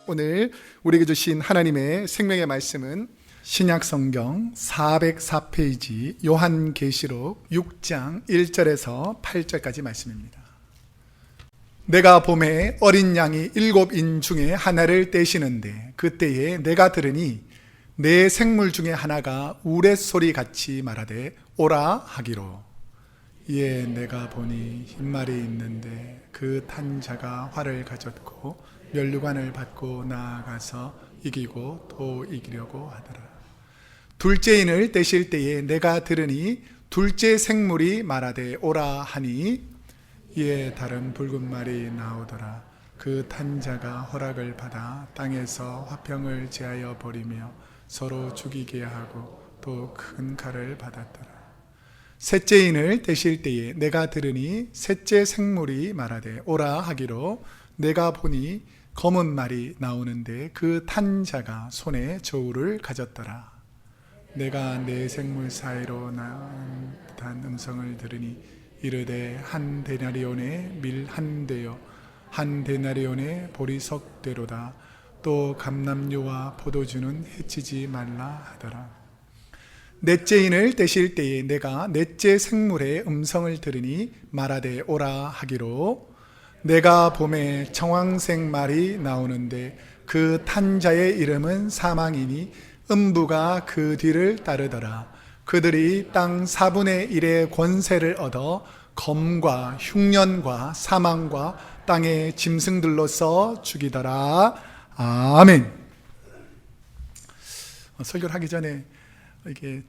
오늘 우리에게 주신 하나님의 생명의 말씀은 신약성경 404페이지 요한계시록 6장 1절에서 8절까지 말씀입니다. 내가 봄에 어린 양이 7인 중에 하나를 떼시는데 그때에 내가 들으니 내 생물 중에 하나가 우레소리 같이 말하되 오라 하기로. 이에 내가 보니 흰말이 있는데 그 탄 자가 활을 가졌고 면류관을 받고 나아가서 이기고 또 이기려고 하더라. 둘째인을 떼실 때에 내가 들으니 둘째 생물이 말하되 오라 하니 이에 다른 붉은 말이 나오더라. 그 탄 자가 허락을 받아 땅에서 화평을 제하여 버리며 서로 죽이게 하고 또 큰 칼을 받았더라. 셋째인을 떼실 때에 내가 들으니 셋째 생물이 말하되 오라 하기로. 내가 보니 검은 말이 나오는데 그 탄 자가 손에 저울을 가졌더라. 내가 네 생물 사이로 나온 듯한 음성을 들으니 이르되 한 데나리온의 밀 한 대요 한 데나리온의 보리석 대로다. 또 감람류와 포도주는 해치지 말라 하더라. 넷째인을 떼실 때에 내가 넷째 생물의 음성을 들으니 말하되 오라 하기로. 내가 봄에 청황색 말이 나오는데 그 탄 자의 이름은 사망이니 음부가 그 뒤를 따르더라. 그들이 땅 4분의 1의 권세를 얻어 검과 흉년과 사망과 땅의 짐승들로서 죽이더라. 아멘. 설교를 하기 전에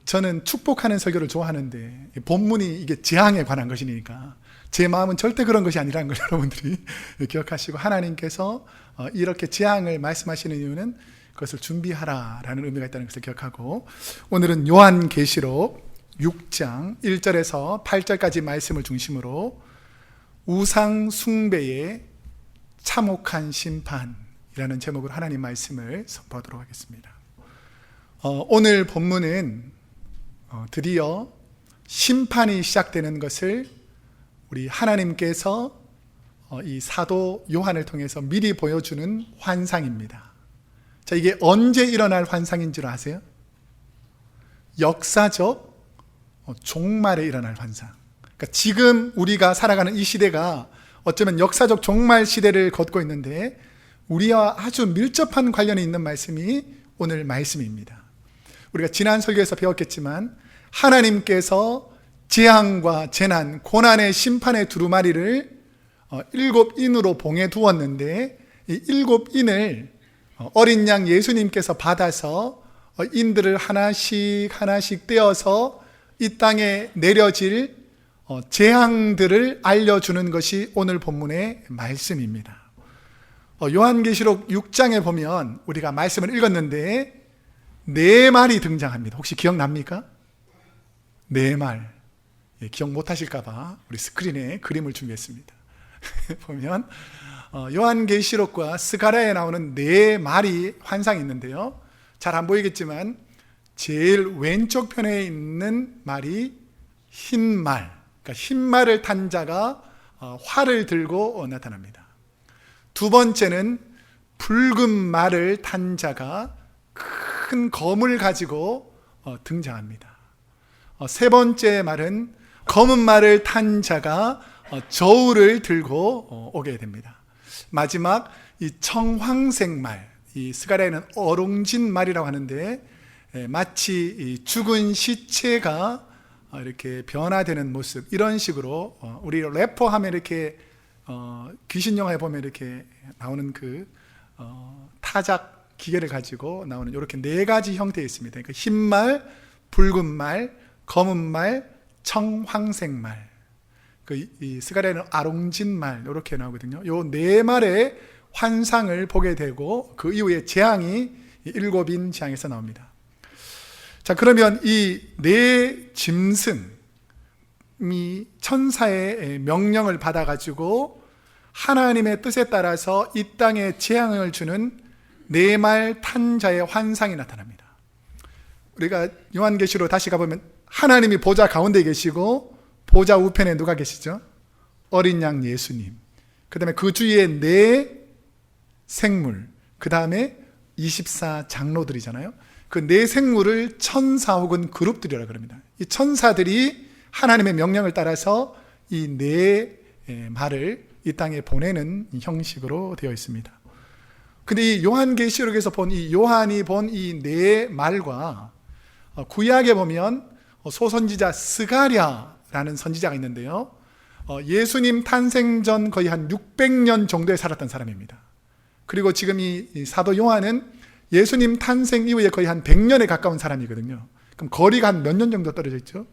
저는 축복하는 설교를 좋아하는데 본문이 이게 재앙에 관한 것이니까 제 마음은 절대 그런 것이 아니라는 걸 여러분들이 기억하시고, 하나님께서 이렇게 재앙을 말씀하시는 이유는 그것을 준비하라라는 의미가 있다는 것을 기억하고, 오늘은 요한계시록 6장 1절에서 8절까지 말씀을 중심으로 우상 숭배의 참혹한 심판이라는 제목으로 하나님 말씀을 선포하도록 하겠습니다. 오늘 본문은 드디어 심판이 시작되는 것을 우리 하나님께서 이 사도 요한을 통해서 미리 보여주는 환상입니다. 자, 이게 언제 일어날 환상인 줄 아세요? 역사적 종말에 일어날 환상. 그러니까 지금 우리가 살아가는 이 시대가 어쩌면 역사적 종말 시대를 걷고 있는데 우리와 아주 밀접한 관련이 있는 말씀이 오늘 말씀입니다. 우리가 지난 설교에서 배웠겠지만 하나님께서 재앙과 재난, 고난의 심판의 두루마리를 7인으로 봉해 두었는데 이 7인을 어린 양 예수님께서 받아서 인들을 하나씩 떼어서 이 땅에 내려질 재앙들을 알려주는 것이 오늘 본문의 말씀입니다. 요한계시록 6장에 보면 우리가 말씀을 읽었는데 네 말이 등장합니다. 혹시 기억납니까? 네 말. 기억 못하실까봐 우리 스크린에 그림을 준비했습니다. 보면 요한계시록과 스가랴에 나오는 네 말이 환상이 있는데요, 잘 안 보이겠지만 제일 왼쪽 편에 있는 말이 흰말, 그러니까 흰말을 탄 자가 활을 들고 나타납니다. 두 번째는 붉은 말을 탄 자가 큰 검을 가지고 등장합니다. 세 번째 말은 검은 말을 탄 자가 저울을 들고 오게 됩니다. 마지막 이 청황색 말, 이 스가랴에는 어롱진 말이라고 하는데 마치 이 죽은 시체가 이렇게 변화되는 모습, 이런 식으로 우리 래퍼 하면 이렇게 귀신 영화에 보면 이렇게 나오는 그 타작 기계를 가지고 나오는 이렇게 네 가지 형태에 있습니다. 그러니까 흰말, 붉은 말, 검은 말, 청황색 말. 이 스가랴에는 아롱진 말 이렇게 나오거든요. 이 네 말의 환상을 보게 되고 그 이후에 재앙이 7인 재앙에서 나옵니다. 자, 그러면 이 네 짐승이 천사의 명령을 받아가지고 하나님의 뜻에 따라서 이 땅에 재앙을 주는 네 말 탄 자의 환상이 나타납니다. 우리가 요한계시록 다시 가보면 하나님이 보좌 가운데 계시고 보좌 우편에 누가 계시죠? 어린 양 예수님. 그 다음에 그 주위에 네 생물, 그 다음에 24 장로들이잖아요. 그 네 생물을 천사 혹은 그룹들이라 그럽니다. 이 천사들이 하나님의 명령을 따라서 이 네 말을 이 땅에 보내는 형식으로 되어 있습니다. 근데 이 요한계시록에서 본 이 요한이 본 이 네 말과 구약에 보면 소선지자 스가랴라는 선지자가 있는데요. 예수님 탄생 전 거의 한 600년 정도에 살았던 사람입니다. 그리고 지금 이 사도 요한은 예수님 탄생 이후에 거의 한 100년에 가까운 사람이거든요. 그럼 거리가 한 몇 년 정도 떨어져 있죠?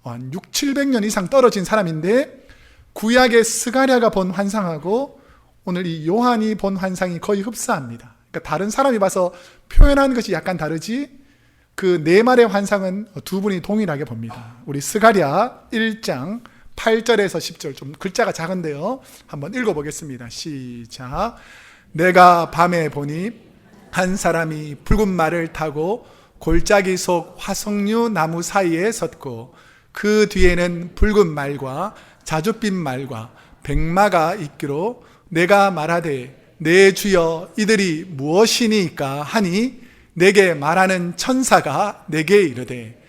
한 6, 700년 이상 떨어진 사람인데 구약의 스가랴가 본 환상하고 오늘 이 요한이 본 환상이 거의 흡사합니다. 그러니까 다른 사람이 봐서 표현하는 것이 약간 다르지 그 네 말의 환상은 두 분이 동일하게 봅니다. 우리 스가랴 1장 8절에서 10절, 좀 글자가 작은데요, 한번 읽어보겠습니다. 시작. 내가 밤에 보니 한 사람이 붉은 말을 타고 골짜기 속 화석류 나무 사이에 섰고 그 뒤에는 붉은 말과 자줏빛 말과 백마가 있기로 내가 말하되 내 주여 이들이 무엇이니까 하니 내게 말하는 천사가 내게 이르되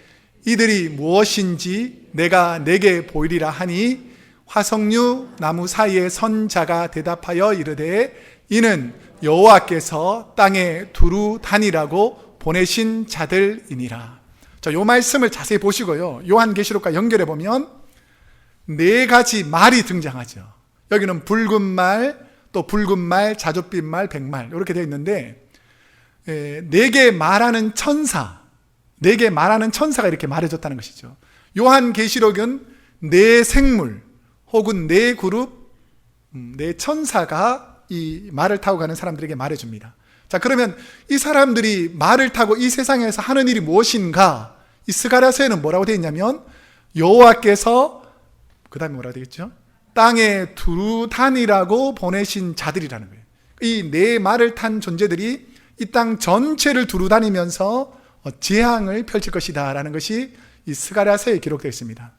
이들이 무엇인지 내가 내게 보이리라 하니 화석류 나무 사이에 선 자가 대답하여 이르되 이는 여호와께서 땅에 두루 다니라고 보내신 자들이니라. 자, 요 말씀을 자세히 보시고요, 요한계시록과 연결해 보면 네 가지 말이 등장하죠. 여기는 붉은 말, 또 붉은 말, 자줏빛 말, 백말 이렇게 되어 있는데 네개 말하는 천사, 네개 말하는 천사가 이렇게 말해줬다는 것이죠. 요한계시록은 네 생물 혹은 네 그룹, 네 천사가 이 말을 타고 가는 사람들에게 말해줍니다. 자, 그러면 이 사람들이 말을 타고 이 세상에서 하는 일이 무엇인가? 이 스가랴서에는 뭐라고 되어 있냐면 여호와께서 그 다음에 뭐라고 되겠죠? 땅에 두루 다니라고 보내신 자들이라는 거예요. 이 네 말을 탄 존재들이 이 땅 전체를 두루 다니면서 재앙을 펼칠 것이다 라는 것이 이 스가랴서에 기록되어 있습니다.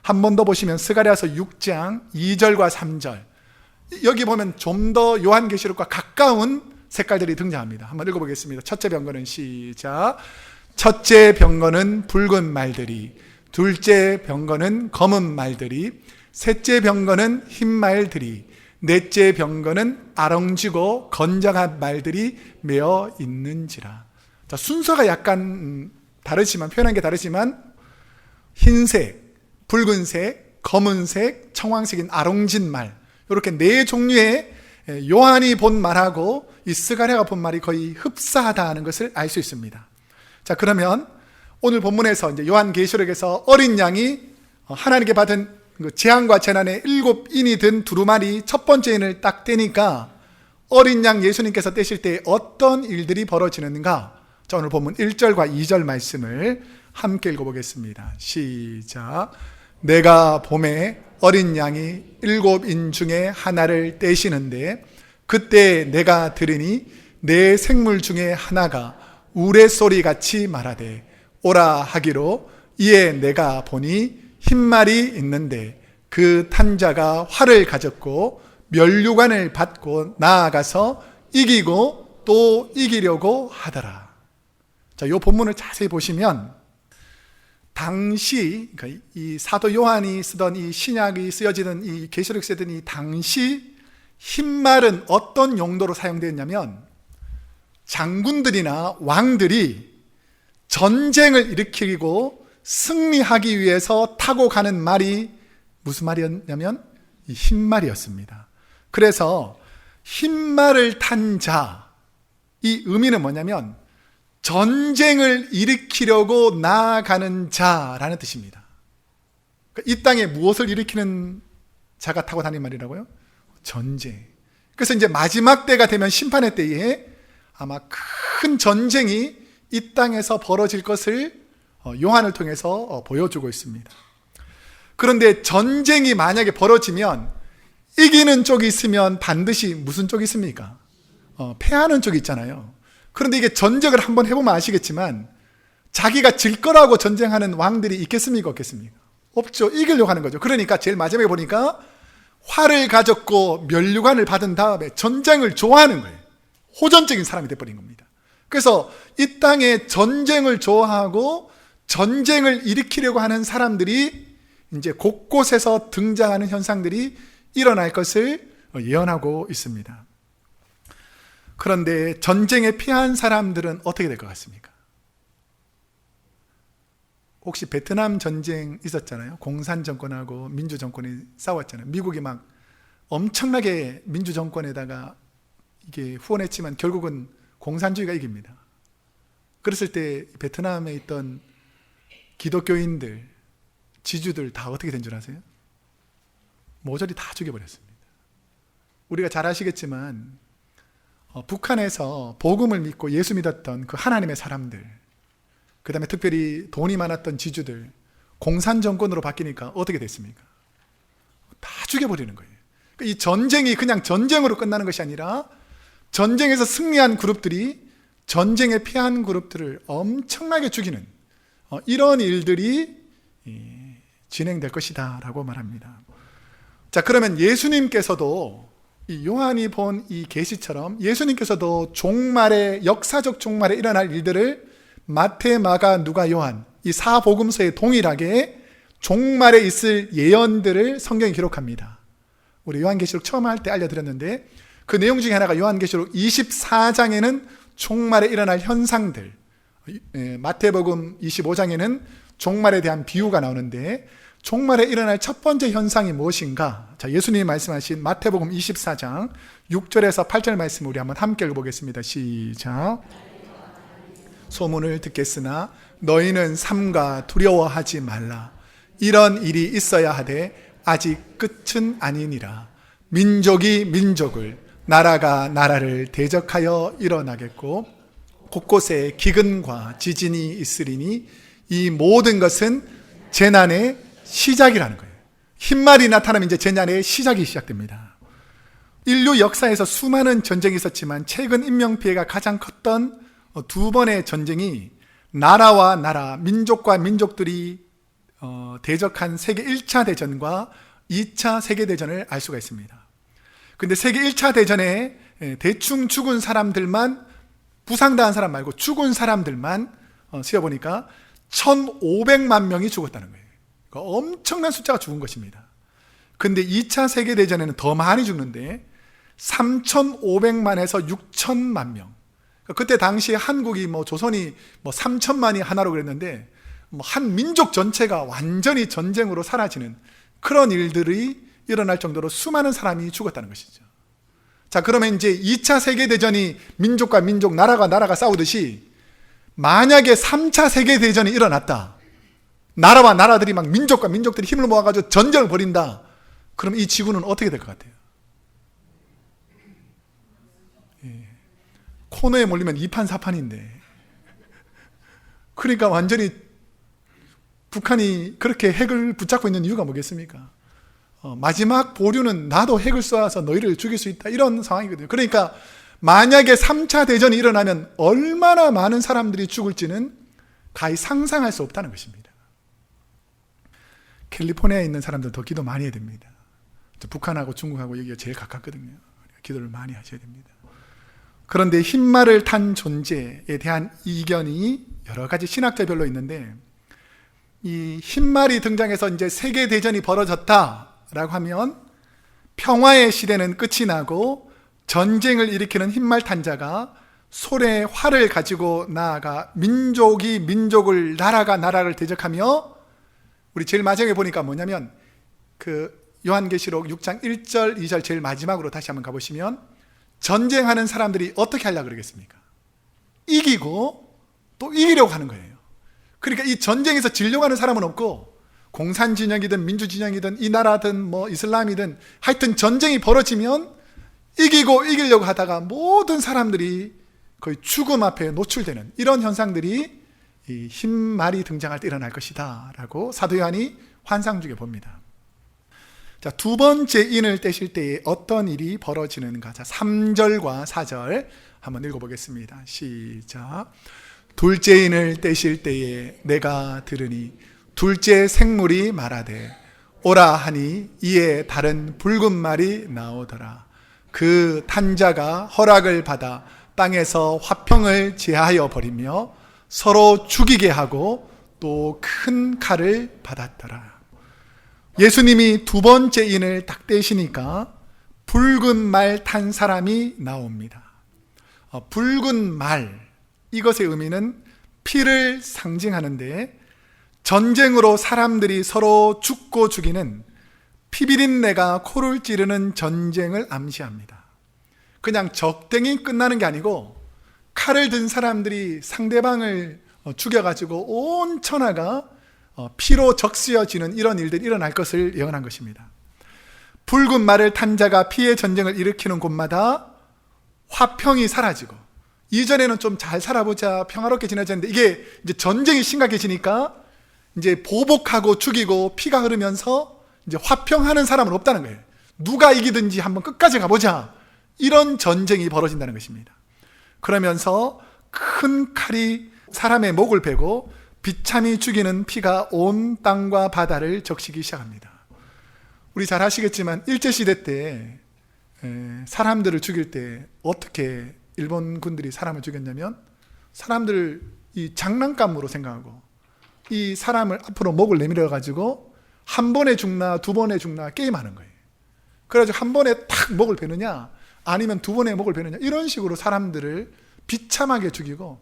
한 번 더 보시면 스가랴서 6장 2절과 3절, 여기 보면 좀 더 요한계시록과 가까운 색깔들이 등장합니다. 한번 읽어보겠습니다. 첫째 병거는 시작. 첫째 병거는 붉은 말들이, 둘째 병거는 검은 말들이, 셋째 병거는 흰 말들이, 넷째 병거는 아렁지고 건장한 말들이 메어 있는지라. 자, 순서가 약간 다르지만, 표현한 게 다르지만 흰색, 붉은색, 검은색, 청황색인 아롱진 말, 이렇게 네 종류의 요한이 본 말하고 이 스가랴가 본 말이 거의 흡사하다는 것을 알 수 있습니다. 자, 그러면 오늘 본문에서 이제 요한계시록에서 어린 양이 하나님께 받은 그 재앙과 재난의 7인이 든 두루마리 첫 번째 인을 딱 떼니까 어린 양 예수님께서 떼실 때 어떤 일들이 벌어지는가? 자, 오늘 본문 1절과 2절 말씀을 함께 읽어보겠습니다. 시작. 내가 봄에 어린 양이 7인 중에 하나를 떼시는데 그때 내가 들으니 내 생물 중에 하나가 우레소리같이 말하되 오라 하기로 이에 내가 보니 흰말이 있는데 그 탄자가 활을 가졌고 면류관을 받고 나아가서 이기고 또 이기려고 하더라. 자, 이 본문을 자세히 보시면 당시, 그러니까 이 사도 요한이 쓰던 이 신약이 쓰여지던 이 계시록 쓰던 이 당시 흰말은 어떤 용도로 사용되었냐면 장군들이나 왕들이 전쟁을 일으키고 승리하기 위해서 타고 가는 말이 무슨 말이었냐면 이 흰말이었습니다. 그래서 흰말을 탄 자, 이 의미는 뭐냐면 전쟁을 일으키려고 나아가는 자라는 뜻입니다. 이 땅에 무엇을 일으키는 자가 타고 다니는 말이라고요? 전쟁. 그래서 이제 마지막 때가 되면 심판의 때에 아마 큰 전쟁이 이 땅에서 벌어질 것을 요한을 통해서 보여주고 있습니다. 그런데 전쟁이 만약에 벌어지면 이기는 쪽이 있으면 반드시 무슨 쪽이 있습니까? 패하는 쪽이 있잖아요. 그런데 이게 전쟁을 한번 해보면 아시겠지만 자기가 질 거라고 전쟁하는 왕들이 있겠습니까? 없겠습니까? 없죠. 이기려고 하는 거죠. 그러니까 제일 마지막에 보니까 활을 가졌고 면류관을 받은 다음에 전쟁을 좋아하는 거예요. 호전적인 사람이 되어버린 겁니다. 그래서 이 땅에 전쟁을 좋아하고 전쟁을 일으키려고 하는 사람들이 이제 곳곳에서 등장하는 현상들이 일어날 것을 예언하고 있습니다. 그런데 전쟁에 피한 사람들은 어떻게 될 것 같습니까? 혹시 베트남 전쟁 있었잖아요. 공산 정권하고 민주 정권이 싸웠잖아요. 미국이 막 엄청나게 민주 정권에다가 이게 후원했지만 결국은 공산주의가 이깁니다. 그랬을 때 베트남에 있던 기독교인들, 지주들 다 어떻게 된 줄 아세요? 모조리 다 죽여버렸습니다. 우리가 잘 아시겠지만 북한에서 복음을 믿고 예수 믿었던 그 하나님의 사람들, 그 다음에 특별히 돈이 많았던 지주들, 공산 정권으로 바뀌니까 어떻게 됐습니까? 다 죽여버리는 거예요. 이 전쟁이 그냥 전쟁으로 끝나는 것이 아니라 전쟁에서 승리한 그룹들이 전쟁에 피한 그룹들을 엄청나게 죽이는 이런 일들이 진행될 것이다 라고 말합니다. 자, 그러면 예수님께서도 이 요한이 본 이 계시처럼 예수님께서도 종말에, 역사적 종말에 일어날 일들을 마태, 마가, 누가, 요한 이 사복음서에 동일하게 종말에 있을 예언들을 성경에 기록합니다. 우리 요한계시록 처음 할 때 알려드렸는데 그 내용 중에 하나가 요한계시록 24장에는 종말에 일어날 현상들, 마태복음 25장에는 종말에 대한 비유가 나오는데 종말에 일어날 첫 번째 현상이 무엇인가? 자, 예수님이 말씀하신 마태복음 24장 6절에서 8절 말씀 우리 한번 함께 읽어보겠습니다. 시작. 소문을 듣겠으나 너희는 삼가 두려워하지 말라. 이런 일이 있어야 하되 아직 끝은 아니니라. 민족이 민족을, 나라가 나라를 대적하여 일어나겠고 곳곳에 기근과 지진이 있으리니 이 모든 것은 재난의 시작이라는 거예요. 흰말이 나타나면 이제 재난의 시작이 시작됩니다. 인류 역사에서 수많은 전쟁이 있었지만 최근 인명피해가 가장 컸던 두 번의 전쟁이 나라와 나라, 민족과 민족들이 대적한 세계 1차 대전과 2차 세계대전을 알 수가 있습니다. 근데 세계 1차 대전에 대충 죽은 사람들만, 부상당한 사람 말고 죽은 사람들만 세어보니까 1,500만 명이 죽었다는 거예요. 엄청난 숫자가 죽은 것입니다. 근데 2차 세계대전에는 더 많이 죽는데 3,500만에서 6,000만 명. 그때 당시 한국이 조선이 3,000만이 하나로 그랬는데 한 민족 전체가 완전히 전쟁으로 사라지는 그런 일들이 일어날 정도로 수많은 사람이 죽었다는 것이죠. 자, 그러면 이제 2차 세계대전이 민족과 민족, 나라가 나라가 싸우듯이 만약에 3차 세계대전이 일어났다. 나라와 나라들이 막 민족과 민족들이 힘을 모아가지고 전쟁을 벌인다. 그럼 이 지구는 어떻게 될 것 같아요? 코너에 몰리면 2판 4판인데 그러니까 완전히 북한이 그렇게 핵을 붙잡고 있는 이유가 뭐겠습니까? 마지막 보류는 나도 핵을 쏘아서 너희를 죽일 수 있다, 이런 상황이거든요. 그러니까 만약에 3차 대전이 일어나면 얼마나 많은 사람들이 죽을지는 가히 상상할 수 없다는 것입니다. 캘리포니아에 있는 사람들 더 기도 많이 해야 됩니다. 북한하고 중국하고 여기가 제일 가깝거든요. 기도를 많이 하셔야 됩니다. 그런데 흰말을 탄 존재에 대한 이견이 여러 가지 신학자별로 있는데, 이 흰말이 등장해서 이제 세계대전이 벌어졌다라고 하면 평화의 시대는 끝이 나고 전쟁을 일으키는 흰말 탄 자가 손에 활을 가지고 나아가 민족이 민족을, 나라가 나라를 대적하며, 우리 제일 마지막에 보니까 뭐냐면 그 요한계시록 6장 1절 2절 제일 마지막으로 다시 한번 가보시면 전쟁하는 사람들이 어떻게 하려고 그러겠습니까? 이기고 또 이기려고 하는 거예요. 그러니까 이 전쟁에서 지려고 하는 사람은 없고, 공산 진영이든 민주 진영이든 이 나라든 이슬람이든 하여튼 전쟁이 벌어지면 이기고 이기려고 하다가 모든 사람들이 거의 죽음 앞에 노출되는 이런 현상들이 이 흰말이 등장할 때 일어날 것이다 라고 사도 요한이 환상 중에 봅니다. 자, 두 번째 인을 떼실 때에 어떤 일이 벌어지는가? 자, 3절과 4절 한번 읽어보겠습니다. 시작. 둘째 인을 떼실 때에 내가 들으니 둘째 생물이 말하되 오라 하니 이에 다른 붉은 말이 나오더라. 그 탄자가 허락을 받아 땅에서 화평을 제하여 버리며 서로 죽이게 하고 또 큰 칼을 받았더라. 예수님이 두 번째 인을 딱 떼시니까 붉은 말 탄 사람이 나옵니다. 붉은 말, 이것의 의미는 피를 상징하는데, 전쟁으로 사람들이 서로 죽고 죽이는 피비린내가 코를 찌르는 전쟁을 암시합니다. 그냥 적당히 끝나는 게 아니고 칼을 든 사람들이 상대방을 죽여가지고 온 천하가 피로 적시어지는 이런 일들이 일어날 것을 예언한 것입니다. 붉은 말을 탄 자가 피의 전쟁을 일으키는 곳마다 화평이 사라지고, 이전에는 좀 잘 살아보자 평화롭게 지내졌는데 이게 이제 전쟁이 심각해지니까 이제 보복하고 죽이고 피가 흐르면서 이제 화평하는 사람은 없다는 거예요. 누가 이기든지 한번 끝까지 가보자, 이런 전쟁이 벌어진다는 것입니다. 그러면서 큰 칼이 사람의 목을 베고 비참히 죽이는 피가 온 땅과 바다를 적시기 시작합니다. 우리 잘 아시겠지만 일제시대 때 사람들을 죽일 때 어떻게 일본 군들이 사람을 죽였냐면, 사람들 이 장난감으로 생각하고 이 사람을 앞으로 목을 내밀어 가지고 한 번에 죽나 두 번에 죽나 게임하는 거예요. 그래가지고 한 번에 탁 목을 베느냐 아니면 두 번에 목을 베느냐, 이런 식으로 사람들을 비참하게 죽이고,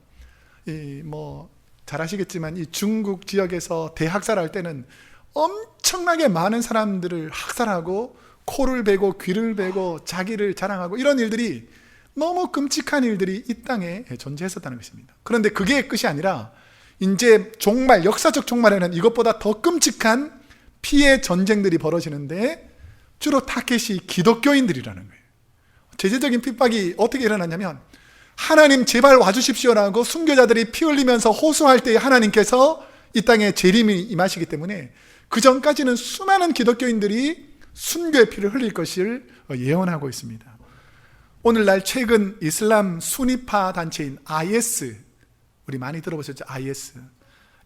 잘 아시겠지만 이 중국 지역에서 대학살할 때는 엄청나게 많은 사람들을 학살하고 코를 베고 귀를 베고 자기를 자랑하고, 이런 일들이 너무 끔찍한 일들이 이 땅에 존재했었다는 것입니다. 그런데 그게 끝이 아니라 이제 종말, 역사적 종말에는 이것보다 더 끔찍한 피해 전쟁들이 벌어지는데 주로 타겟이 기독교인들이라는 거예요. 제재적인 핍박이 어떻게 일어났냐면, 하나님 제발 와주십시오라고 순교자들이 피 흘리면서 호소할 때 하나님께서 이 땅에 재림이 임하시기 때문에 그 전까지는 수많은 기독교인들이 순교의 피를 흘릴 것을 예언하고 있습니다. 오늘날 최근 이슬람 순위파 단체인 IS, 우리 많이 들어보셨죠? IS.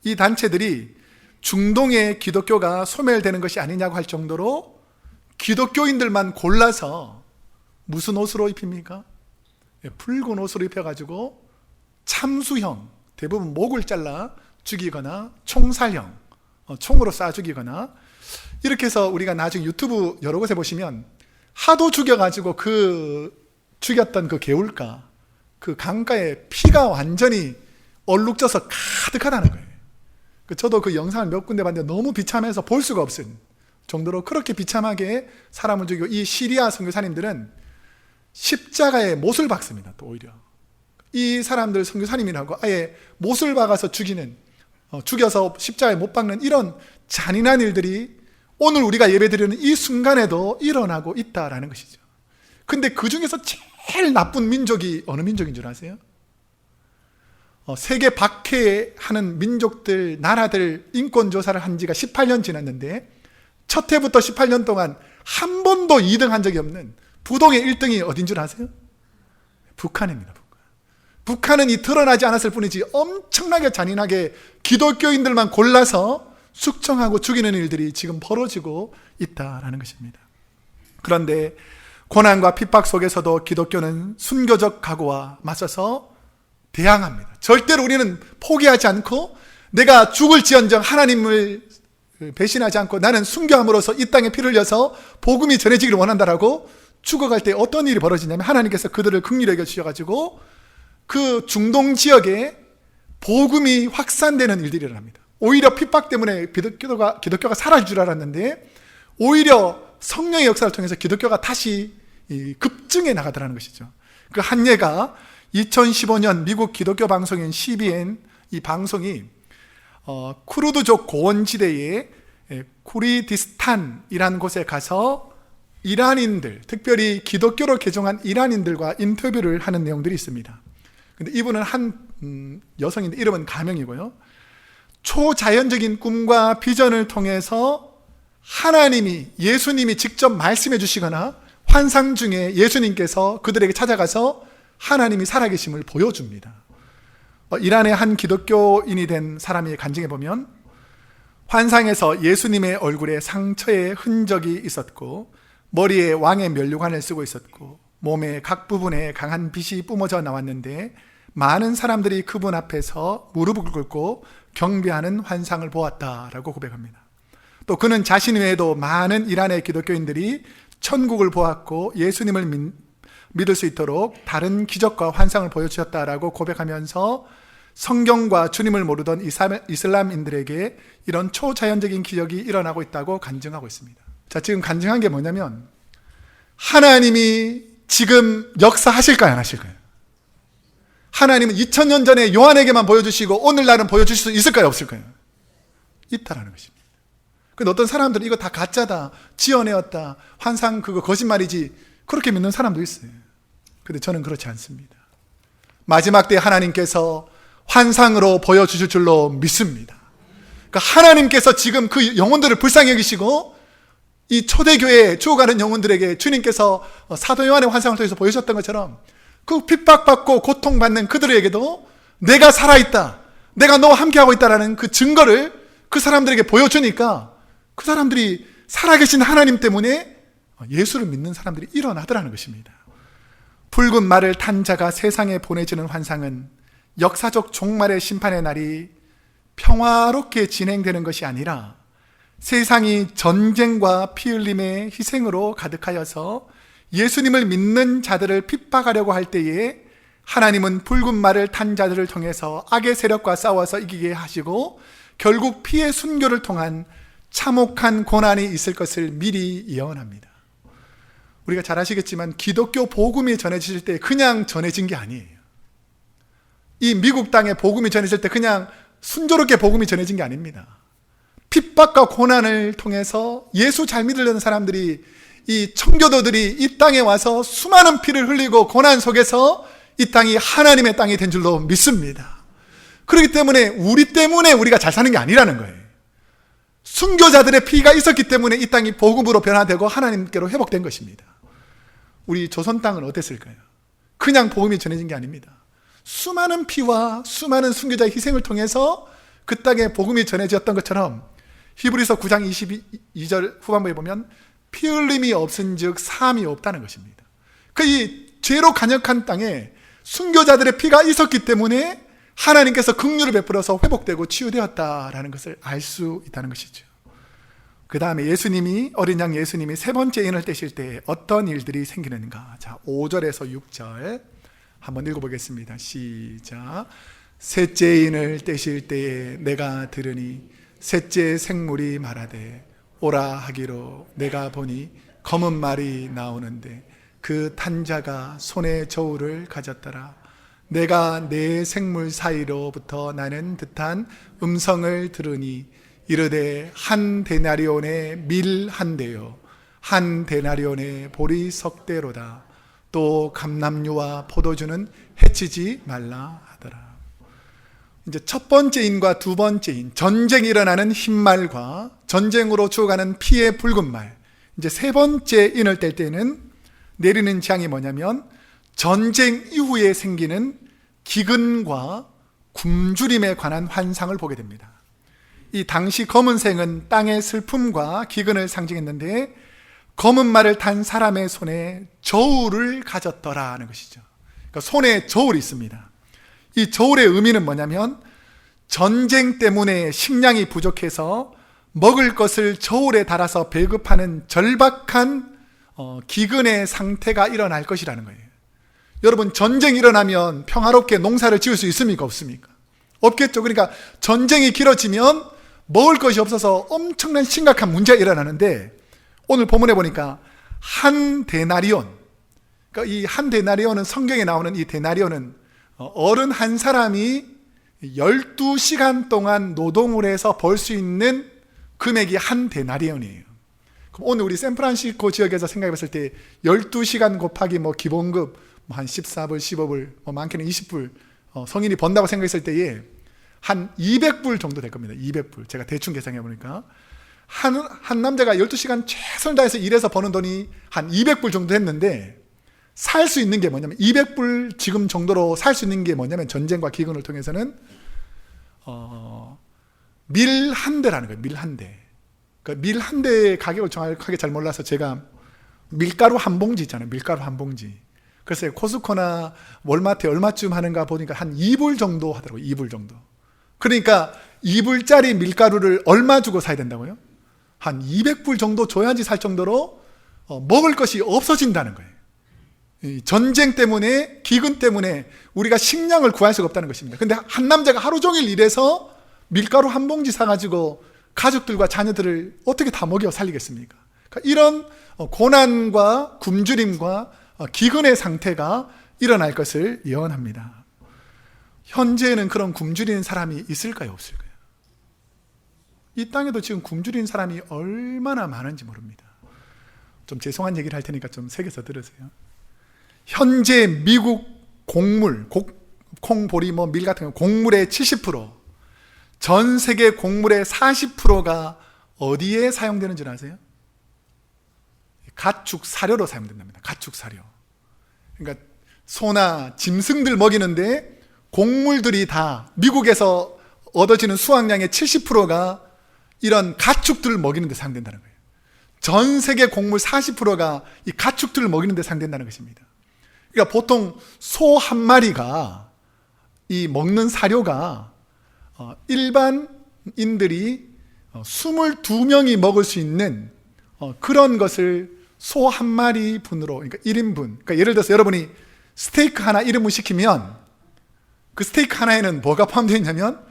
이 단체들이 중동의 기독교가 소멸되는 것이 아니냐고 할 정도로 기독교인들만 골라서 무슨 옷으로 입힙니까? 붉은 옷으로 입혀가지고 참수형, 대부분 목을 잘라 죽이거나 총살형, 총으로 쏴 죽이거나, 이렇게 해서 우리가 나중에 유튜브 여러 곳에 보시면 하도 죽여가지고 죽였던 그 개울가, 그 강가에 피가 완전히 얼룩져서 가득하다는 거예요. 저도 그 영상을 몇 군데 봤는데 너무 비참해서 볼 수가 없은 정도로 그렇게 비참하게 사람을 죽이고, 이 시리아 선교사님들은 십자가에 못을 박습니다. 또 오히려 이 사람들 선교사님이라고 아예 못을 박아서 죽여서 십자가에 못 박는 이런 잔인한 일들이 오늘 우리가 예배드리는 이 순간에도 일어나고 있다라는 것이죠. 근데 그 중에서 제일 나쁜 민족이 어느 민족인 줄 아세요? 세계 박해하는 민족들, 나라들 인권조사를 한 지가 18년 지났는데 첫 해부터 18년 동안 한 번도 2등 한 적이 없는 부동의 1등이 어딘 줄 아세요? 북한입니다. 북한은 이 드러나지 않았을 뿐이지 엄청나게 잔인하게 기독교인들만 골라서 숙청하고 죽이는 일들이 지금 벌어지고 있다라는 것입니다. 그런데 고난과 핍박 속에서도 기독교는 순교적 각오와 맞서서 대항합니다. 절대로 우리는 포기하지 않고 내가 죽을지언정 하나님을 배신하지 않고 나는 순교함으로써 이 땅에 피를 흘려서 복음이 전해지기를 원한다라고 죽어갈 때 어떤 일이 벌어지냐면, 하나님께서 그들을 긍휼히 여겨 주셔가지고 그 중동 지역에 복음이 확산되는 일들이 일어납니다. 오히려 핍박 때문에 기독교가 사라질 줄 알았는데 오히려 성령의 역사를 통해서 기독교가 다시 급증해 나가더라는 것이죠. 그 한 예가 2015년 미국 기독교 방송인 CBN 이 방송이 쿠르드족 고원지대의 쿠리디스탄이라는 곳에 가서 이란인들, 특별히 기독교로 개종한 이란인들과 인터뷰를 하는 내용들이 있습니다. 근데 이분은 한 여성인데 이름은 가명이고요. 초자연적인 꿈과 비전을 통해서 하나님이, 예수님이 직접 말씀해 주시거나 환상 중에 예수님께서 그들에게 찾아가서 하나님이 살아계심을 보여줍니다. 이란의 한 기독교인이 된 사람의 간증에 보면 환상에서 예수님의 얼굴에 상처의 흔적이 있었고 머리에 왕의 면류관을 쓰고 있었고 몸의 각 부분에 강한 빛이 뿜어져 나왔는데 많은 사람들이 그분 앞에서 무릎을 꿇고 경배하는 환상을 보았다라고 고백합니다. 또 그는 자신 외에도 많은 이란의 기독교인들이 천국을 보았고 예수님을 믿을 수 있도록 다른 기적과 환상을 보여주셨다라고 고백하면서 성경과 주님을 모르던 이슬람인들에게 이런 초자연적인 기적이 일어나고 있다고 간증하고 있습니다. 자, 지금 간증한 게 뭐냐면 하나님이 지금 역사하실까요, 안 하실까요? 하나님은 2000년 전에 요한에게만 보여주시고 오늘날은 보여주실 수 있을까요, 없을까요? 있다라는 것입니다. 근데 어떤 사람들은 이거 다 가짜다, 지어내었다, 환상 그거 거짓말이지, 그렇게 믿는 사람도 있어요. 근데 저는 그렇지 않습니다. 마지막 때 하나님께서 환상으로 보여주실 줄로 믿습니다. 그러니까 하나님께서 지금 그 영혼들을 불쌍히 여기시고 이 초대교회에 죽어가는 영혼들에게 주님께서 사도 요한의 환상을 통해서 보여주셨던 것처럼 그 핍박받고 고통받는 그들에게도 내가 살아있다, 내가 너와 함께하고 있다는 그 증거를 그 사람들에게 보여주니까 그 사람들이 살아계신 하나님 때문에 예수를 믿는 사람들이 일어나더라는 것입니다. 붉은 말을 탄 자가 세상에 보내주는 환상은 역사적 종말의 심판의 날이 평화롭게 진행되는 것이 아니라 세상이 전쟁과 피 흘림의 희생으로 가득하여서 예수님을 믿는 자들을 핍박하려고 할 때에 하나님은 붉은 말을 탄 자들을 통해서 악의 세력과 싸워서 이기게 하시고 결국 피의 순교를 통한 참혹한 고난이 있을 것을 미리 예언합니다. 우리가 잘 아시겠지만 기독교 복음이 전해질 때 그냥 전해진 게 아니에요. 이 미국 땅에 복음이 전해질 때 그냥 순조롭게 복음이 전해진 게 아닙니다. 핍박과 고난을 통해서 예수 잘 믿으려는 사람들이, 이 청교도들이 이 땅에 와서 수많은 피를 흘리고 고난 속에서 이 땅이 하나님의 땅이 된 줄로 믿습니다. 그렇기 때문에 우리가 잘 사는 게 아니라는 거예요. 순교자들의 피가 있었기 때문에 이 땅이 복음으로 변화되고 하나님께로 회복된 것입니다. 우리 조선 땅은 어땠을까요? 그냥 복음이 전해진 게 아닙니다. 수많은 피와 수많은 순교자의 희생을 통해서 그 땅에 복음이 전해졌던 것처럼 히브리서 9장 22절 후반부에 보면 피 흘림이 없은 즉 사함이 없다는 것입니다. 이 죄로 간역한 땅에 순교자들의 피가 있었기 때문에 하나님께서 긍휼을 베풀어서 회복되고 치유되었다라는 것을 알 수 있다는 것이죠. 그 다음에 어린 양 예수님이 세 번째 인을 떼실 때 어떤 일들이 생기는가. 자, 5절에서 6절 한번 읽어보겠습니다. 시작. 셋째 인을 떼실 때에 내가 들으니 셋째 생물이 말하되 오라 하기로 내가 보니 검은 말이 나오는데 그 탄자가 손에 저울을 가졌더라. 내가 네 생물 사이로부터 나는 듯한 음성을 들으니 이르되 한 데나리온의 밀 한 대요 한 데나리온의 보리 석 대로다. 또 감람류와 포도주는 해치지 말라 하더라. 이제 첫 번째 인과 두 번째 인, 전쟁이 일어나는 흰말과 전쟁으로 죽어가는 피의 붉은 말. 이제 세 번째 인을 뗄 때는 내리는 재앙이 뭐냐면 전쟁 이후에 생기는 기근과 굶주림에 관한 환상을 보게 됩니다. 이 당시 검은색은 땅의 슬픔과 기근을 상징했는데 검은 말을 탄 사람의 손에 저울을 가졌더라 하는 것이죠. 그러니까 손에 저울이 있습니다. 이 저울의 의미는 뭐냐면 전쟁 때문에 식량이 부족해서 먹을 것을 저울에 달아서 배급하는 절박한 기근의 상태가 일어날 것이라는 거예요. 여러분, 전쟁이 일어나면 평화롭게 농사를 지을 수 있습니까? 없습니까? 없겠죠. 그러니까 전쟁이 길어지면 먹을 것이 없어서 엄청난 심각한 문제가 일어나는데 오늘 본문에 보니까 한 데나리온, 그러니까 이 한 데나리온은 성경에 나오는 이 데나리온은 어른 한 사람이 12시간 동안 노동을 해서 벌 수 있는 금액이 한 데나리온이에요. 그럼 오늘 우리 샌프란시스코 지역에서 생각해 봤을 때 12시간 곱하기 기본급 한 14불, 15불, 많게는 20불 성인이 번다고 생각했을 때에 한 200불 정도 될 겁니다. 200불. 제가 대충 계산해 보니까 한 남자가 12시간 최선을 다해서 일해서 버는 돈이 한 200불 정도 했는데 살 수 있는 게 뭐냐면 200불 지금 정도로 살 수 있는 게 뭐냐면 전쟁과 기근을 통해서는 밀 한 대라는 거예요. 밀 한 대. 그러니까 밀 한 대의 가격을 정확하게 잘 몰라서 제가 밀가루 한 봉지 있잖아요. 밀가루 한 봉지. 글쎄 코스코나 월마트에 얼마쯤 하는가 보니까 한 2불 정도 하더라고요. 2불 정도. 그러니까 2불짜리 밀가루를 얼마 주고 사야 된다고요? 한 200불 정도 줘야지 살 정도로 먹을 것이 없어진다는 거예요. 이 전쟁 때문에, 기근 때문에 우리가 식량을 구할 수가 없다는 것입니다. 근데 한 남자가 하루 종일 일해서 밀가루 한 봉지 사가지고 가족들과 자녀들을 어떻게 다 먹여 살리겠습니까? 그러니까 이런 고난과 굶주림과 기근의 상태가 일어날 것을 예언합니다. 현재는 그런 굶주리는 사람이 있을까요, 없을까요? 이 땅에도 지금 굶주리는 사람이 얼마나 많은지 모릅니다. 좀 죄송한 얘기를 할 테니까 좀 새겨서 들으세요. 현재 미국 곡물, 콩, 보리, 밀 같은 거 곡물의 70%, 전 세계 곡물의 40%가 어디에 사용되는 줄 아세요? 가축 사료로 사용된답니다. 가축 사료. 그러니까 소나 짐승들 먹이는데 곡물들이 다 미국에서 얻어지는 수확량의 70%가 이런 가축들을 먹이는 데 사용된다는 거예요. 전 세계 곡물 40%가 이 가축들을 먹이는 데 사용된다는 것입니다. 그러니까 보통 소 한 마리가 이 먹는 사료가 일반인들이 22명이 먹을 수 있는 그런 것을 소 한 마리 분으로, 그러니까 1인분. 그러니까 예를 들어서 여러분이 스테이크 하나 1인분 시키면 그 스테이크 하나에는 뭐가 포함되어 있냐면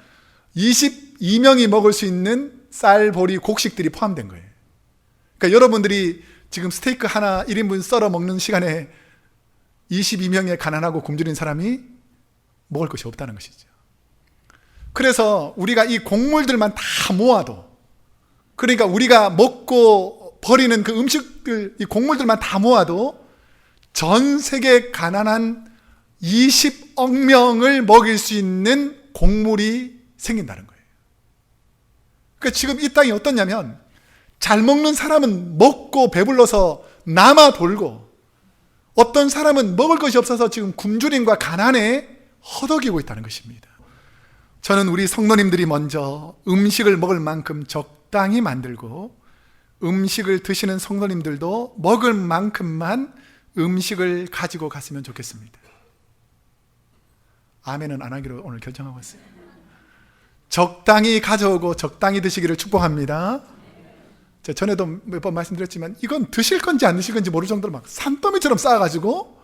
22명이 먹을 수 있는 쌀, 보리, 곡식들이 포함된 거예요. 그러니까 여러분들이 지금 스테이크 하나 1인분 썰어 먹는 시간에 22명의 가난하고 굶주린 사람이 먹을 것이 없다는 것이죠. 그래서 우리가 이 곡물들만 다 모아도, 그러니까 우리가 먹고 버리는 그 음식들, 이 곡물들만 다 모아도 전 세계 가난한 20억 명을 먹일 수 있는 곡물이 생긴다는 거예요. 그러니까 지금 이 땅이 어떻냐면 잘 먹는 사람은 먹고 배불러서 남아 돌고, 어떤 사람은 먹을 것이 없어서 지금 굶주림과 가난에 허덕이고 있다는 것입니다. 저는 우리 성도님들이 먼저 음식을 먹을 만큼 적당히 만들고, 음식을 드시는 성도님들도 먹을 만큼만 음식을 가지고 갔으면 좋겠습니다. 아멘은 안 하기로 오늘 결정하고 있어요. 적당히 가져오고 적당히 드시기를 축복합니다. 제가 전에도 몇 번 말씀드렸지만 이건 드실 건지 안 드실 건지 모를 정도로 막 산더미처럼 쌓아가지고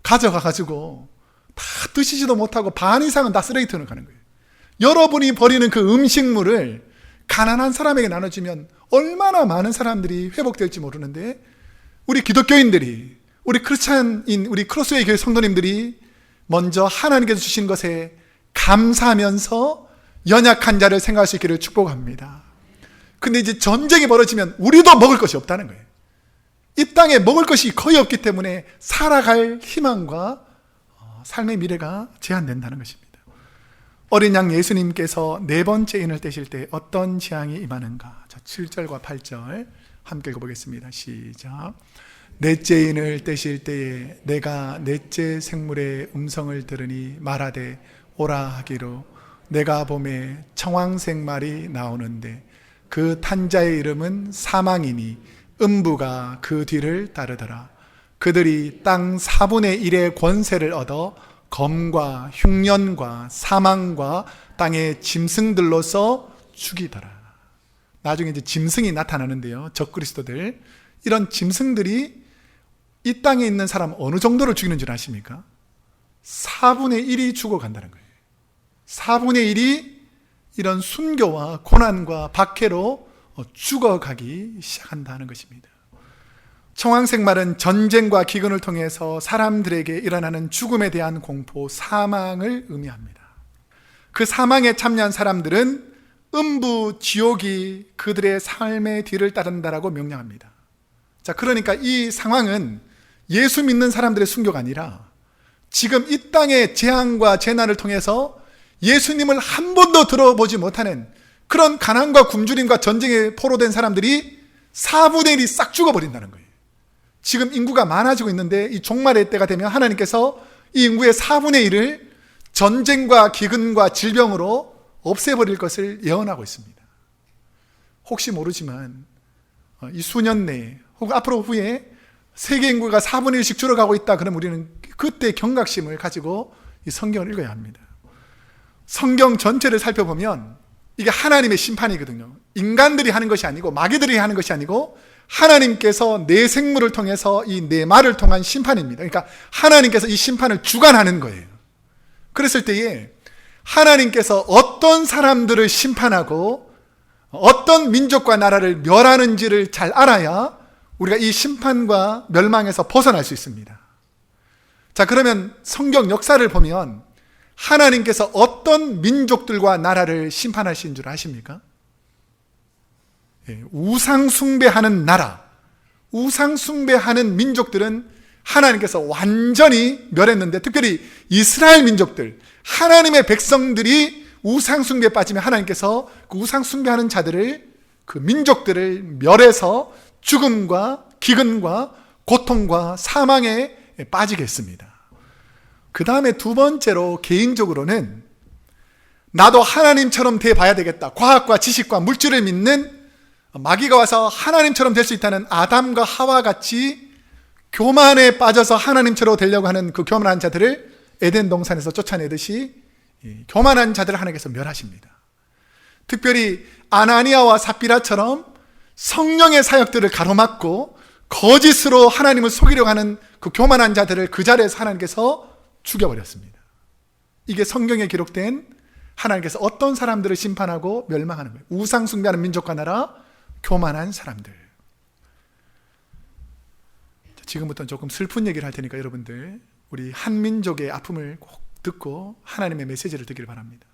가져가가지고 다 드시지도 못하고 반 이상은 다 쓰레기통에 가는 거예요. 여러분이 버리는 그 음식물을 가난한 사람에게 나눠주면 얼마나 많은 사람들이 회복될지 모르는데, 우리 기독교인들이, 우리 크리스찬인, 우리 크로스웨이 교회 성도님들이 먼저 하나님께서 주신 것에 감사하면서 연약한 자를 생각할 수 있기를 축복합니다. 근데 이제 전쟁이 벌어지면 우리도 먹을 것이 없다는 거예요. 이 땅에 먹을 것이 거의 없기 때문에 살아갈 희망과 삶의 미래가 제한된다는 것입니다. 어린 양 예수님께서 네 번째 인을 떼실 때 어떤 재앙이 임하는가? 자, 7절과 8절 함께 읽어보겠습니다. 시작. 넷째 인을 떼실 때에 내가 넷째 생물의 음성을 들으니 말하되 오라 하기로, 내가 봄에 청황색 말이 나오는데 그 탄자의 이름은 사망이니 음부가 그 뒤를 따르더라. 그들이 땅 4분의 1의 권세를 얻어 검과 흉년과 사망과 땅의 짐승들로서 죽이더라. 나중에 이제 짐승이 나타나는데요, 적그리스도들, 이런 짐승들이 이 땅에 있는 사람 어느 정도를 죽이는 줄 아십니까? 4분의 1이 죽어간다는 거예요. 4분의 1이 이런 순교와 고난과 박해로 죽어가기 시작한다는 것입니다. 청황색 말은 전쟁과 기근을 통해서 사람들에게 일어나는 죽음에 대한 공포, 사망을 의미합니다. 그 사망에 참여한 사람들은 음부, 지옥이 그들의 삶의 뒤를 따른다라고 명령합니다. 자, 그러니까 이 상황은 예수 믿는 사람들의 순교가 아니라 지금 이 땅의 재앙과 재난을 통해서 예수님을 한 번도 들어보지 못하는 그런 가난과 굶주림과 전쟁에 포로된 사람들이 4분의 1이 싹 죽어버린다는 거예요. 지금 인구가 많아지고 있는데 이 종말의 때가 되면 하나님께서 이 인구의 4분의 1을 전쟁과 기근과 질병으로 없애버릴 것을 예언하고 있습니다. 혹시 모르지만 이 수년 내에 혹은 앞으로 후에 세계 인구가 4분의 1씩 줄어가고 있다. 그럼 우리는 그때 경각심을 가지고 이 성경을 읽어야 합니다. 성경 전체를 살펴보면 이게 하나님의 심판이거든요. 인간들이 하는 것이 아니고 마귀들이 하는 것이 아니고 하나님께서 내 생물을 통해서 이 내 말을 통한 심판입니다. 그러니까 하나님께서 이 심판을 주관하는 거예요. 그랬을 때에 하나님께서 어떤 사람들을 심판하고 어떤 민족과 나라를 멸하는지를 잘 알아야 우리가 이 심판과 멸망에서 벗어날 수 있습니다. 자, 그러면 성경 역사를 보면 하나님께서 어떤 민족들과 나라를 심판하신 줄 아십니까? 우상 숭배하는 나라, 우상 숭배하는 민족들은 하나님께서 완전히 멸했는데, 특별히 이스라엘 민족들, 하나님의 백성들이 우상 숭배에 빠지면 하나님께서 그 우상 숭배하는 자들을, 그 민족들을 멸해서 죽음과 기근과 고통과 사망에 빠지게 했습니다. 그 다음에 두 번째로 개인적으로는 나도 하나님처럼 돼봐야 되겠다. 과학과 지식과 물질을 믿는 마귀가 와서 하나님처럼 될 수 있다는 아담과 하와 같이 교만에 빠져서 하나님처럼 되려고 하는 그 교만한 자들을 에덴 동산에서 쫓아내듯이 교만한 자들을 하나님께서 멸하십니다. 특별히 아나니아와 삽비라처럼 성령의 사역들을 가로막고 거짓으로 하나님을 속이려고 하는 그 교만한 자들을 그 자리에서 하나님께서 죽여버렸습니다. 이게 성경에 기록된 하나님께서 어떤 사람들을 심판하고 멸망하는 거예요. 우상 숭배하는 민족과 나라, 교만한 사람들. 지금부터는 조금 슬픈 얘기를 할 테니까 여러분들 우리 한민족의 아픔을 꼭 듣고 하나님의 메시지를 듣기를 바랍니다.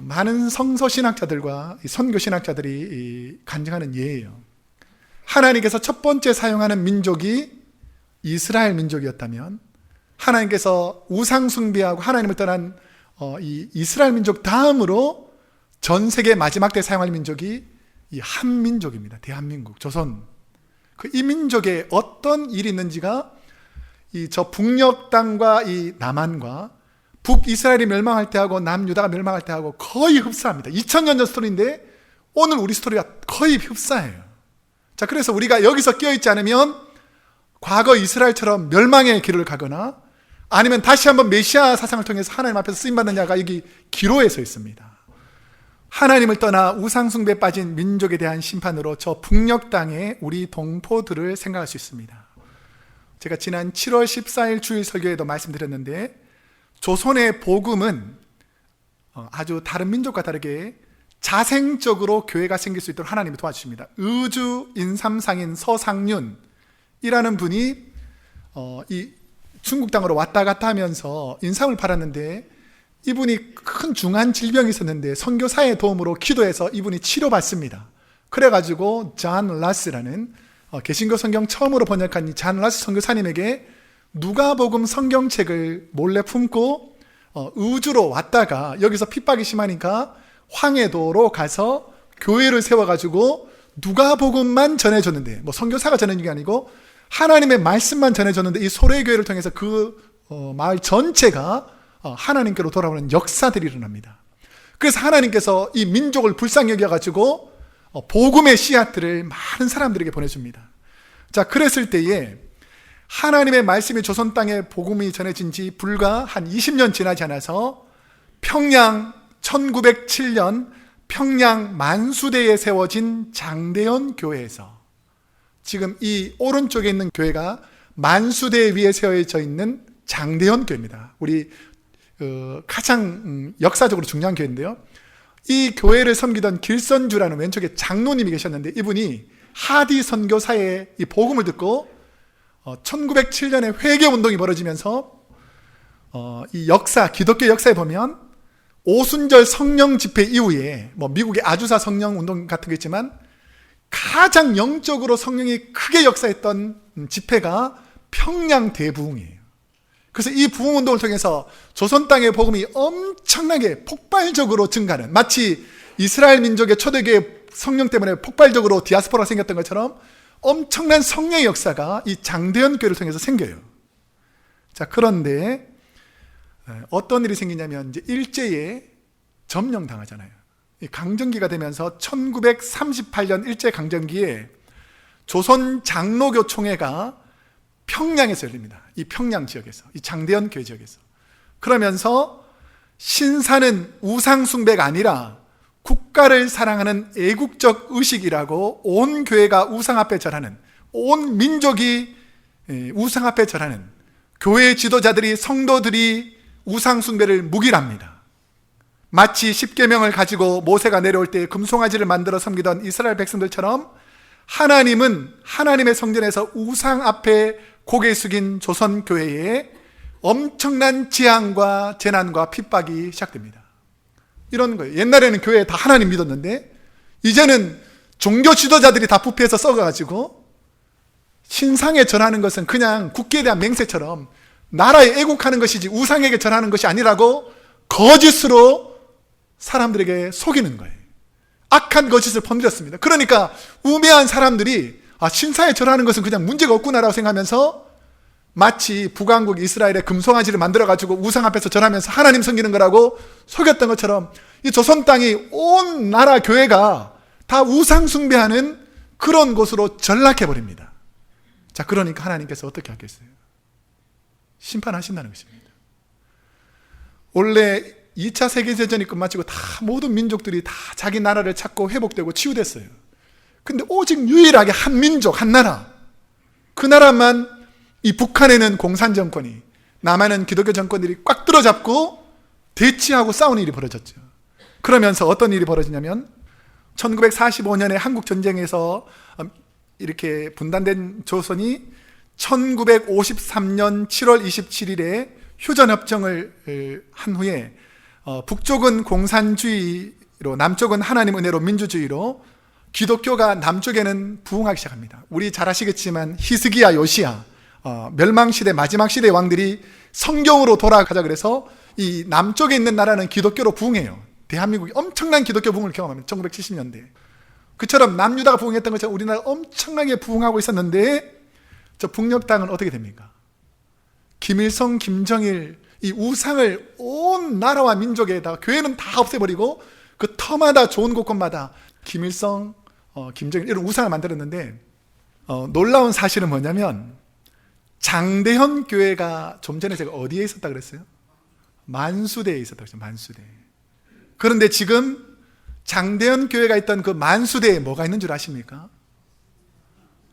많은 성서신학자들과 선교신학자들이 간증하는 예예요. 하나님께서 첫 번째 사용하는 민족이 이스라엘 민족이었다면 하나님께서 우상 숭배하고 하나님을 떠난 이 이스라엘 민족 다음으로 전 세계 마지막 때 사용할 민족이 이 한민족입니다. 대한민국, 조선. 이 민족에 어떤 일이 있는지가 저 북녘 땅과 이 남한과 북이스라엘이 멸망할 때하고 남유다가 멸망할 때하고 거의 흡사합니다. 2000년 전 스토리인데 오늘 우리 스토리가 거의 흡사해요. 자, 그래서 우리가 여기서 끼어있지 않으면 과거 이스라엘처럼 멸망의 길을 가거나 아니면 다시 한번 메시아 사상을 통해서 하나님 앞에서 쓰임받는 자가 여기 기로에 서 있습니다. 하나님을 떠나 우상숭배에 빠진 민족에 대한 심판으로 저 북녘 땅에 우리 동포들을 생각할 수 있습니다. 제가 지난 7월 14일 주일 설교에도 말씀드렸는데 조선의 복음은 아주 다른 민족과 다르게 자생적으로 교회가 생길 수 있도록 하나님이 도와주십니다. 의주 인삼상인 서상륜이라는 분이 이 중국 땅으로 왔다 갔다 하면서 인삼을 팔았는데 이분이 큰 중한 질병이 있었는데 선교사의 도움으로 기도해서 이분이 치료받습니다. 그래가지고 존 라스라는 개신교 성경 처음으로 번역한 이 존 라스 선교사님에게 누가복음 성경책을 몰래 품고 의주로 왔다가 여기서 핍박이 심하니까 황해도로 가서 교회를 세워가지고 누가복음만 전해줬는데, 뭐 선교사가 전해준 게 아니고 하나님의 말씀만 전해줬는데 이 소래교회를 통해서 그 마을 전체가 하나님께로 돌아오는 역사들이 일어납니다. 그래서 하나님께서 이 민족을 불쌍히 여겨가지고 복음의 씨앗들을 많은 사람들에게 보내줍니다. 자, 그랬을 때에 하나님의 말씀이 조선 땅에 복음이 전해진 지 불과 한 20년 지나지 않아서 평양 1907년 평양 만수대에 세워진 장대현 교회에서, 지금 이 오른쪽에 있는 교회가 만수대 위에 세워져 있는 장대현 교회입니다. 우리 가장 역사적으로 중요한 교회인데요, 이 교회를 섬기던 길선주라는 왼쪽에 장로님이 계셨는데 이분이 하디 선교사의 이 복음을 듣고 1907년에 회개운동이 벌어지면서 이 역사, 기독교 역사에 보면 오순절 성령 집회 이후에 뭐 미국의 아주사 성령 운동 같은 게 있지만 가장 영적으로 성령이 크게 역사했던 집회가 평양 대부흥이에요. 그래서 이 부흥운동을 통해서 조선 땅의 복음이 엄청나게 폭발적으로 증가하는, 마치 이스라엘 민족의 초대교회 성령 때문에 폭발적으로 디아스포라가 생겼던 것처럼 엄청난 성령의 역사가 이 장대현 교회를 통해서 생겨요. 자, 그런데 어떤 일이 생기냐면 이제 일제에 점령당하잖아요. 강점기가 되면서 1938년 일제 강점기에 조선 장로교 총회가 평양에서 열립니다. 이 평양 지역에서, 이 장대현 교회 지역에서. 그러면서 신사는 우상숭배가 아니라 국가를 사랑하는 애국적 의식이라고 온 교회가 우상 앞에 절하는, 온 민족이 우상 앞에 절하는, 교회 지도자들이, 성도들이 우상숭배를 묵인합니다. 마치 십계명을 가지고 모세가 내려올 때 금송아지를 만들어 섬기던 이스라엘 백성들처럼 하나님은 하나님의 성전에서 우상 앞에 고개 숙인 조선 교회에 엄청난 재앙과 재난과 핍박이 시작됩니다. 이런 거예요. 옛날에는 교회에 다 하나님 믿었는데 이제는 종교 지도자들이 다 부패해서 썩어가지고 신상에 절하는 것은 그냥 국기에 대한 맹세처럼 나라에 애국하는 것이지 우상에게 절하는 것이 아니라고 거짓으로 사람들에게 속이는 거예요. 악한 거짓을 퍼뜨렸습니다. 그러니까 우매한 사람들이 신사에 절하는 것은 그냥 문제가 없구나라고 생각하면서 마치 북왕국 이스라엘의 금송아지를 만들어가지고 우상 앞에서 절하면서 하나님 섬기는 거라고 속였던 것처럼 이 조선 땅이 온 나라 교회가 다 우상 숭배하는 그런 곳으로 전락해버립니다. 자, 그러니까 하나님께서 어떻게 하겠어요? 심판하신다는 것입니다. 원래 2차 세계대전이 끝마치고 다 모든 민족들이 다 자기 나라를 찾고 회복되고 치유됐어요. 근데 오직 유일하게 한 민족, 한 나라, 그 나라만, 이 북한에는 공산 정권이, 남한은 기독교 정권들이 꽉 들어잡고 대치하고 싸우는 일이 벌어졌죠. 그러면서 어떤 일이 벌어지냐면 1945년에 한국 전쟁에서 이렇게 분단된 조선이 1953년 7월 27일에 휴전협정을 한 후에 북쪽은 공산주의로, 남쪽은 하나님 은혜로 민주주의로 기독교가 남쪽에는 부흥하기 시작합니다. 우리 잘 아시겠지만 히스기야, 요시야, 멸망시대, 마지막 시대의 왕들이 성경으로 돌아가자 그래서 이 남쪽에 있는 나라는 기독교로 부흥해요. 대한민국이 엄청난 기독교 부흥을 경험합니다. 1970년대. 그처럼 남유다가 부흥했던 것처럼 우리나라가 엄청나게 부흥하고 있었는데 저 북녘 땅은 어떻게 됩니까? 김일성, 김정일, 이 우상을 온 나라와 민족에다가 교회는 다 없애버리고 그 터마다 좋은 곳곳마다 김일성, 김정일 이런 우상을 만들었는데 놀라운 사실은 뭐냐면 장대현 교회가 좀 전에 제가 어디에 있었다 그랬어요? 만수대에 있었다 그랬어요. 만수대. 그런데 지금 장대현 교회가 있던 그 만수대에 뭐가 있는 줄 아십니까?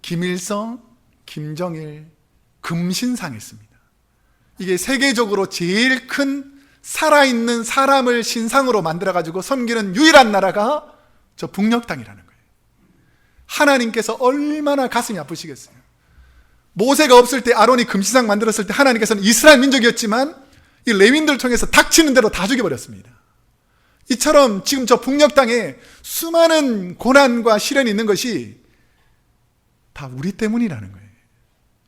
김일성, 김정일, 금신상이 있습니다. 이게 세계적으로 제일 큰 살아있는 사람을 신상으로 만들어가지고 섬기는 유일한 나라가 저 북녘 땅이라는 거예요. 하나님께서 얼마나 가슴이 아프시겠어요. 모세가 없을 때, 아론이 금신상 만들었을 때 하나님께서는 이스라엘 민족이었지만 이 레윈들을 통해서 닥치는 대로 다 죽여버렸습니다. 이처럼 지금 저 북녘 땅에 수많은 고난과 시련이 있는 것이 다 우리 때문이라는 거예요.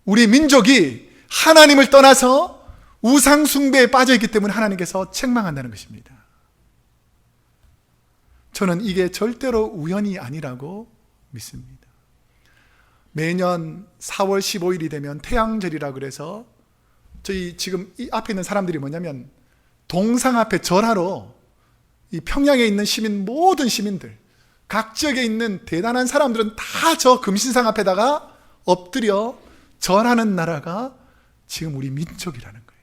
우리 민족이 하나님을 떠나서 우상 숭배에 빠져있기 때문에 하나님께서 책망한다는 것입니다. 저는 이게 절대로 우연이 아니라고 믿습니다. 매년 4월 15일이 되면 태양절이라 그래서 저희 지금 이 앞에 있는 사람들이 뭐냐면 동상 앞에 절하러 이 평양에 있는 시민, 모든 시민들, 각 지역에 있는 대단한 사람들은 다 저 금신상 앞에다가 엎드려 절하는 나라가 지금 우리 민족이라는 거예요.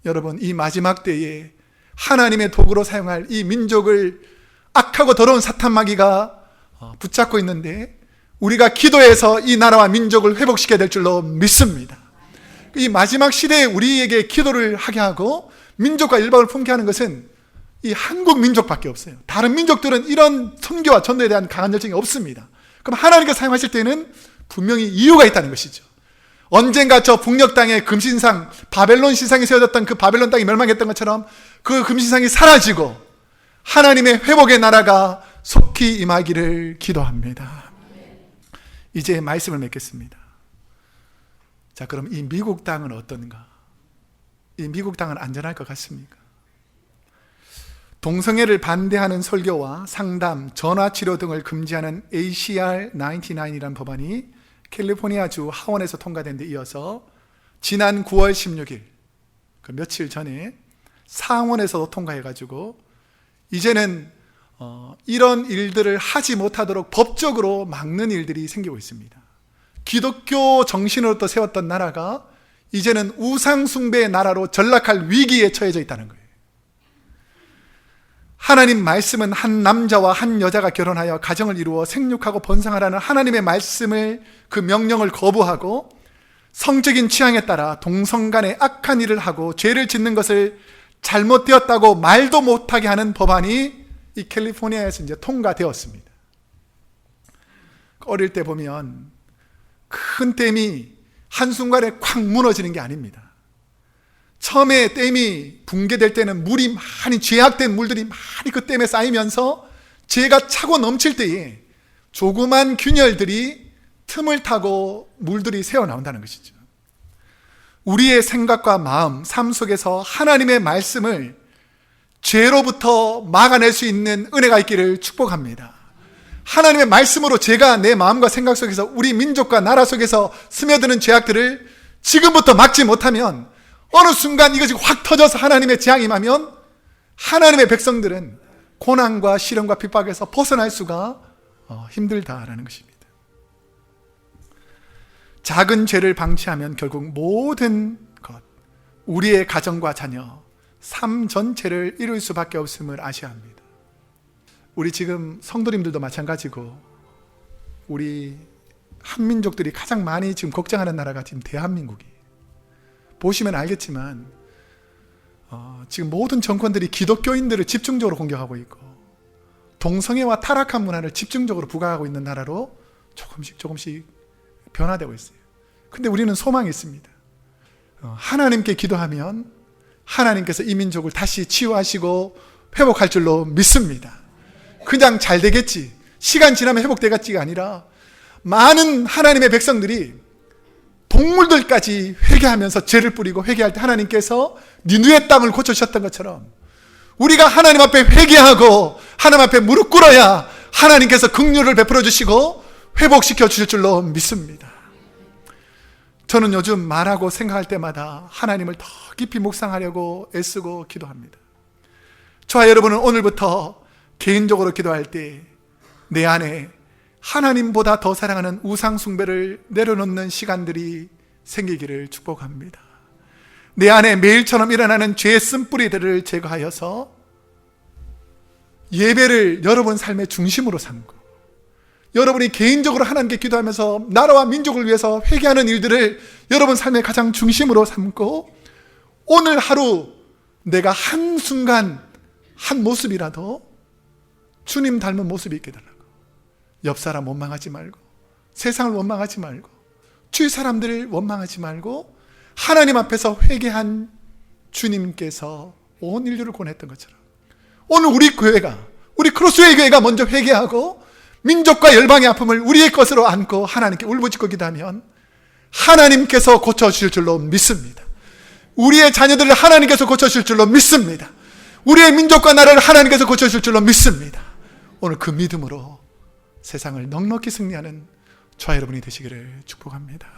여러분, 이 마지막 때에 하나님의 도구로 사용할 이 민족을 악하고 더러운 사탄 마귀가 붙잡고 있는데 우리가 기도해서 이 나라와 민족을 회복시켜야 될 줄로 믿습니다. 이 마지막 시대에 우리에게 기도를 하게 하고 민족과 일방을 품게 하는 것은 이 한국 민족밖에 없어요. 다른 민족들은 이런 선교와 전도에 대한 강한 열정이 없습니다. 그럼 하나님께서 사용하실 때는 분명히 이유가 있다는 것이죠. 언젠가 저 북녘 땅에 금신상, 바벨론 신상이 세워졌던 그 바벨론 땅이 멸망했던 것처럼 그 금신상이 사라지고 하나님의 회복의 나라가 속히 임하기를 기도합니다. 이제 말씀을 맺겠습니다. 자, 그럼 이 미국 땅은 어떤가? 이 미국 땅은 안전할 것 같습니까? 동성애를 반대하는 설교와 상담, 전화치료 등을 금지하는 ACR-99이라는 법안이 캘리포니아주 하원에서 통과된 데 이어서 지난 9월 16일, 그 며칠 전에 상원에서도 통과해가지고 이제는 이런 일들을 하지 못하도록 법적으로 막는 일들이 생기고 있습니다. 기독교 정신으로 또 세웠던 나라가 이제는 우상숭배의 나라로 전락할 위기에 처해져 있다는 거예요. 하나님 말씀은 한 남자와 한 여자가 결혼하여 가정을 이루어 생육하고 번성하라는 하나님의 말씀을, 그 명령을 거부하고 성적인 취향에 따라 동성간에 악한 일을 하고 죄를 짓는 것을 잘못되었다고 말도 못하게 하는 법안이 이 캘리포니아에서 이제 통과되었습니다. 어릴 때 보면 큰 댐이 한순간에 콱 무너지는 게 아닙니다. 처음에 댐이 붕괴될 때는 물이 많이, 죄악된 물들이 많이 그 댐에 쌓이면서 죄가 차고 넘칠 때에 조그만 균열들이 틈을 타고 물들이 새어나온다는 것이죠. 우리의 생각과 마음, 삶 속에서 하나님의 말씀을 죄로부터 막아낼 수 있는 은혜가 있기를 축복합니다. 하나님의 말씀으로 제가 내 마음과 생각 속에서, 우리 민족과 나라 속에서 스며드는 죄악들을 지금부터 막지 못하면 어느 순간 이것이 확 터져서 하나님의 재앙이 임하면 하나님의 백성들은 고난과 시련과 핍박에서 벗어날 수가 힘들다라는 것입니다. 작은 죄를 방치하면 결국 모든 것, 우리의 가정과 자녀, 삶 전체를 이룰 수밖에 없음을 아셔야 합니다. 우리 지금 성도님들도 마찬가지고 우리 한민족들이 가장 많이 지금 걱정하는 나라가 지금 대한민국이에요. 보시면 알겠지만 지금 모든 정권들이 기독교인들을 집중적으로 공격하고 있고 동성애와 타락한 문화를 집중적으로 부각하고 있는 나라로 조금씩 변화되고 있어요. 근데 우리는 소망이 있습니다. 하나님께 기도하면 하나님께서 이 민족을 다시 치유하시고 회복할 줄로 믿습니다. 그냥 잘 되겠지, 시간 지나면 회복되겠지가 아니라 많은 하나님의 백성들이 동물들까지 회개하면서 죄를 뿌리고 회개할 때 하나님께서 니누의 땅을 고쳐주셨던 것처럼 우리가 하나님 앞에 회개하고 하나님 앞에 무릎 꿇어야 하나님께서 긍휼을 베풀어 주시고 회복시켜 주실 줄로 믿습니다. 저는 요즘 말하고 생각할 때마다 하나님을 더 깊이 묵상하려고 애쓰고 기도합니다. 저와 여러분은 오늘부터 개인적으로 기도할 때 내 안에 하나님보다 더 사랑하는 우상 숭배를 내려놓는 시간들이 생기기를 축복합니다. 내 안에 매일처럼 일어나는 죄의 쓴뿌리들을 제거하여서 예배를 여러분 삶의 중심으로 삼고, 여러분이 개인적으로 하나님께 기도하면서 나라와 민족을 위해서 회개하는 일들을 여러분 삶의 가장 중심으로 삼고, 오늘 하루 내가 한순간 한 모습이라도 주님 닮은 모습이 있게 달라고, 옆 사람 원망하지 말고, 세상을 원망하지 말고, 주위 사람들을 원망하지 말고 하나님 앞에서 회개한 주님께서 온 인류를 구원했던 것처럼 오늘 우리 교회가, 우리 크로스웨이 교회가 먼저 회개하고 민족과 열방의 아픔을 우리의 것으로 안고 하나님께 울부짖고 기도하면 하나님께서 고쳐주실 줄로 믿습니다. 우리의 자녀들을 하나님께서 고쳐주실 줄로 믿습니다. 우리의 민족과 나라를 하나님께서 고쳐주실 줄로 믿습니다. 오늘 그 믿음으로 세상을 넉넉히 승리하는 저와 여러분이 되시기를 축복합니다.